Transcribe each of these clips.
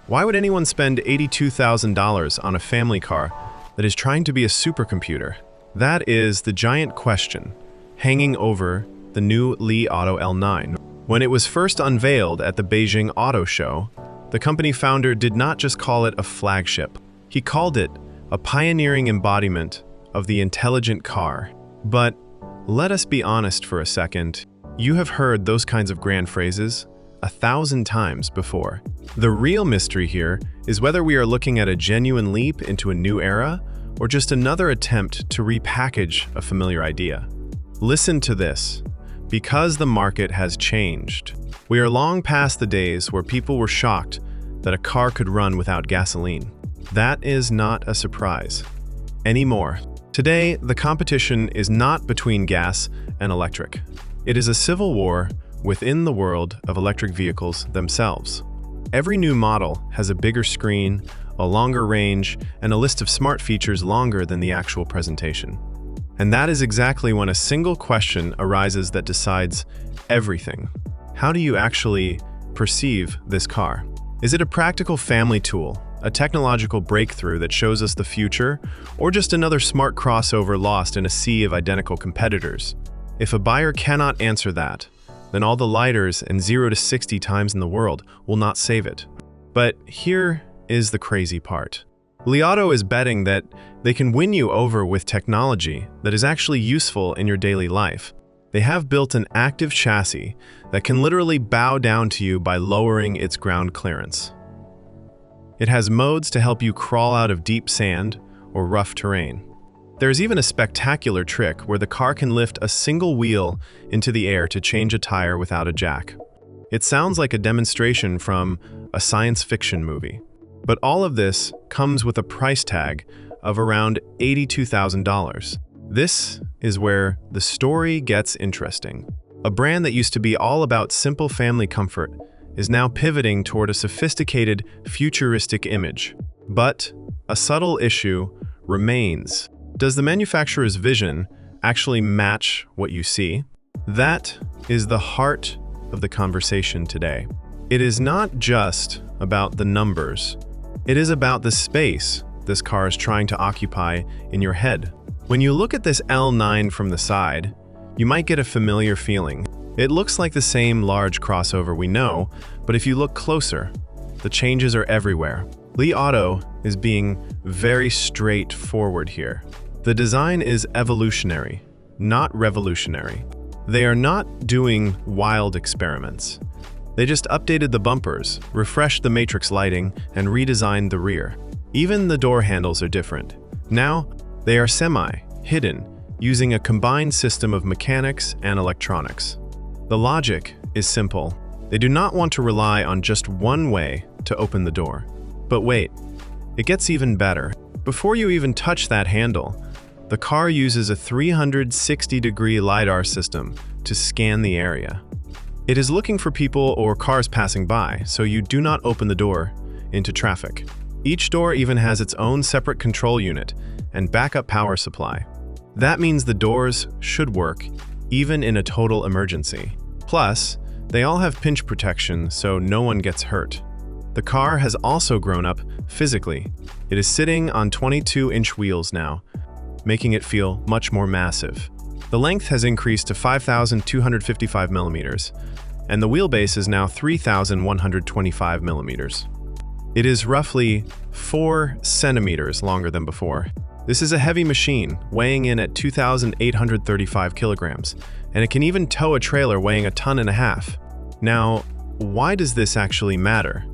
Why would anyone spend $82,000 on a family car that is trying to be a supercomputer? That is the giant question hanging over the new Li Auto L9. When it was first unveiled at the Beijing Auto Show, the company founder did not just call it a flagship. He called it a pioneering embodiment of the intelligent car. But let us be honest for a second. You have heard those kinds of grand phrases 1,000 times before. The real mystery here is whether we are looking at a genuine leap into a new era or just another attempt to repackage a familiar idea. Listen to this. Because the market has changed. We are long past the days where people were shocked that a car could run without gasoline. That is not a surprise anymore. Today, the competition is not between gas and electric. It is a civil war within the world of electric vehicles themselves. Every new model has a bigger screen, a longer range, and a list of smart features longer than the actual presentation. And that is exactly when a single question arises that decides everything. How do you actually perceive this car? Is it a practical family tool, a technological breakthrough that shows us the future, or just another smart crossover lost in a sea of identical competitors? If a buyer cannot answer that, then all the lighters and 0 to 60 times in the world will not save it. But here is the crazy part. Li Auto is betting that they can win you over with technology that is actually useful in your daily life. They have built an active chassis that can literally bow down to you by lowering its ground clearance. It has modes to help you crawl out of deep sand or rough terrain. There's even a spectacular trick where the car can lift a single wheel into the air to change a tire without a jack. It sounds like a demonstration from a science fiction movie. But all of this comes with a price tag of around $82,000. This is where the story gets interesting. A brand that used to be all about simple family comfort is now pivoting toward a sophisticated, futuristic image. But a subtle issue remains. Does the manufacturer's vision actually match what you see? That is the heart of the conversation today. It is not just about the numbers. It is about the space this car is trying to occupy in your head. When you look at this L9 from the side, you might get a familiar feeling. It looks like the same large crossover we know, but if you look closer, the changes are everywhere. Li Auto is being very straightforward here. The design is evolutionary, not revolutionary. They are not doing wild experiments. They just updated the bumpers, refreshed the matrix lighting, and redesigned the rear. Even the door handles are different. Now, they are semi-hidden, using a combined system of mechanics and electronics. The logic is simple. They do not want to rely on just one way to open the door. But wait, it gets even better. Before you even touch that handle, the car uses a 360-degree LiDAR system to scan the area. It is looking for people or cars passing by, so you do not open the door into traffic. Each door even has its own separate control unit and backup power supply. That means the doors should work, even in a total emergency. Plus, they all have pinch protection so no one gets hurt. The car has also grown up physically. It is sitting on 22-inch wheels now, making it feel much more massive. The length has increased to 5,255 millimeters, and the wheelbase is now 3,125 millimeters. It is roughly 4 centimeters longer than before. This is a heavy machine, weighing in at 2,835 kilograms, and it can even tow a trailer weighing 1.5 tons. Now, why does this actually matter?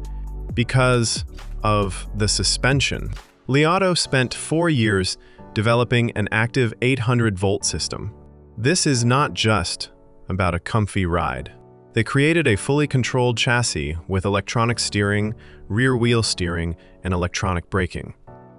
Because of the suspension. Li Auto spent 4 years developing an active 800-volt system. This is not just about a comfy ride. They created a fully controlled chassis with electronic steering, rear wheel steering, and electronic braking.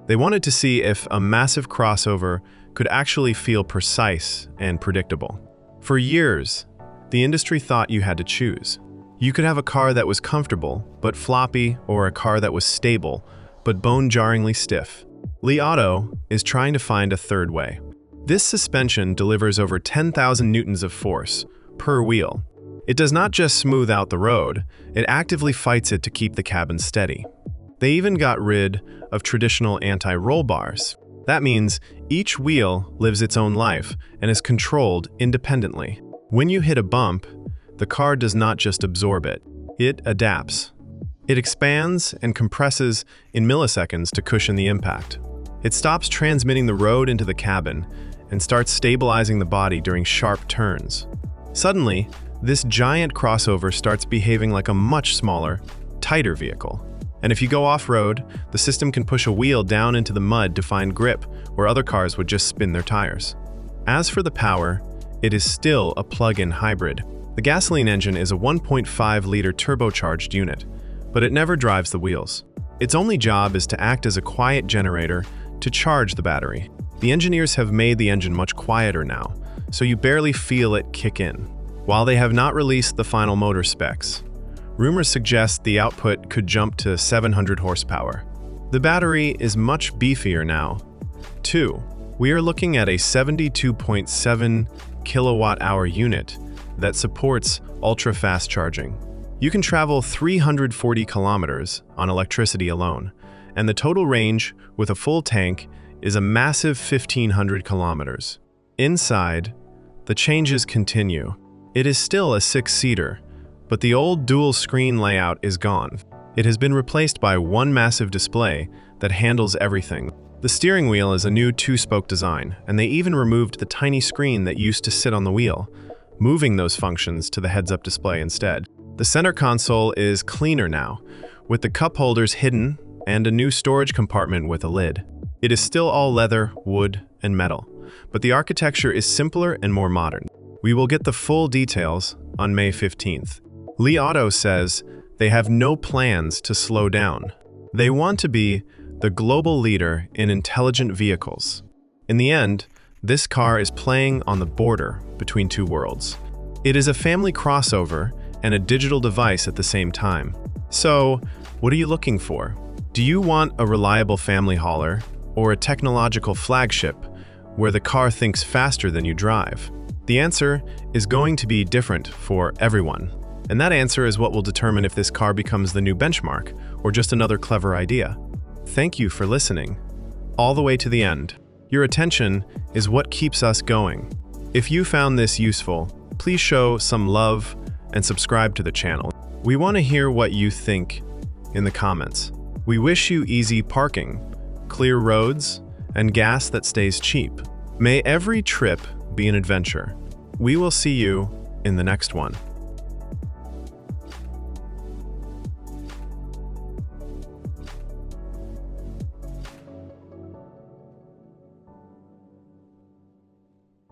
They wanted to see if a massive crossover could actually feel precise and predictable. For years, the industry thought you had to choose. You could have a car that was comfortable but floppy, or a car that was stable but bone-jarringly stiff. Li Auto is trying to find a third way. This suspension delivers over 10,000 newtons of force per wheel. It does not just smooth out the road, it actively fights it to keep the cabin steady. They even got rid of traditional anti-roll bars. That means each wheel lives its own life and is controlled independently. When you hit a bump, the car does not just absorb it, it adapts. It expands and compresses in milliseconds to cushion the impact. It stops transmitting the road into the cabin and starts stabilizing the body during sharp turns. Suddenly, this giant crossover starts behaving like a much smaller, tighter vehicle. And if you go off-road, the system can push a wheel down into the mud to find grip where other cars would just spin their tires. As for the power, it is still a plug-in hybrid. The gasoline engine is a 1.5-liter turbocharged unit, but it never drives the wheels. Its only job is to act as a quiet generator to charge the battery. The engineers have made the engine much quieter now, so you barely feel it kick in. While they have not released the final motor specs, rumors suggest the output could jump to 700 horsepower. The battery is much beefier now, too. We are looking at a 72.7 kilowatt-hour unit that supports ultra-fast charging. You can travel 340 kilometers on electricity alone, and the total range with a full tank is a massive 1,500 kilometers. Inside, the changes continue. It is still a 6-seater, but the old dual-screen layout is gone. It has been replaced by one massive display that handles everything. The steering wheel is a new 2-spoke design, and they even removed the tiny screen that used to sit on the wheel, moving those functions to the heads-up display instead. The center console is cleaner now, with the cup holders hidden and a new storage compartment with a lid. It is still all leather, wood, and metal, but the architecture is simpler and more modern. We will get the full details on May 15th. Li Auto says they have no plans to slow down. They want to be the global leader in intelligent vehicles. In the end, this car is playing on the border between two worlds. It is a family crossover and a digital device at the same time. So, what are you looking for? Do you want a reliable family hauler or a technological flagship where the car thinks faster than you drive? The answer is going to be different for everyone. And that answer is what will determine if this car becomes the new benchmark or just another clever idea. Thank you for listening all the way to the end. Your attention is what keeps us going. If you found this useful, please show some love and subscribe to the channel. We want to hear what you think in the comments. We wish you easy parking, clear roads, and gas that stays cheap. May every trip be an adventure. We will see you in the next one.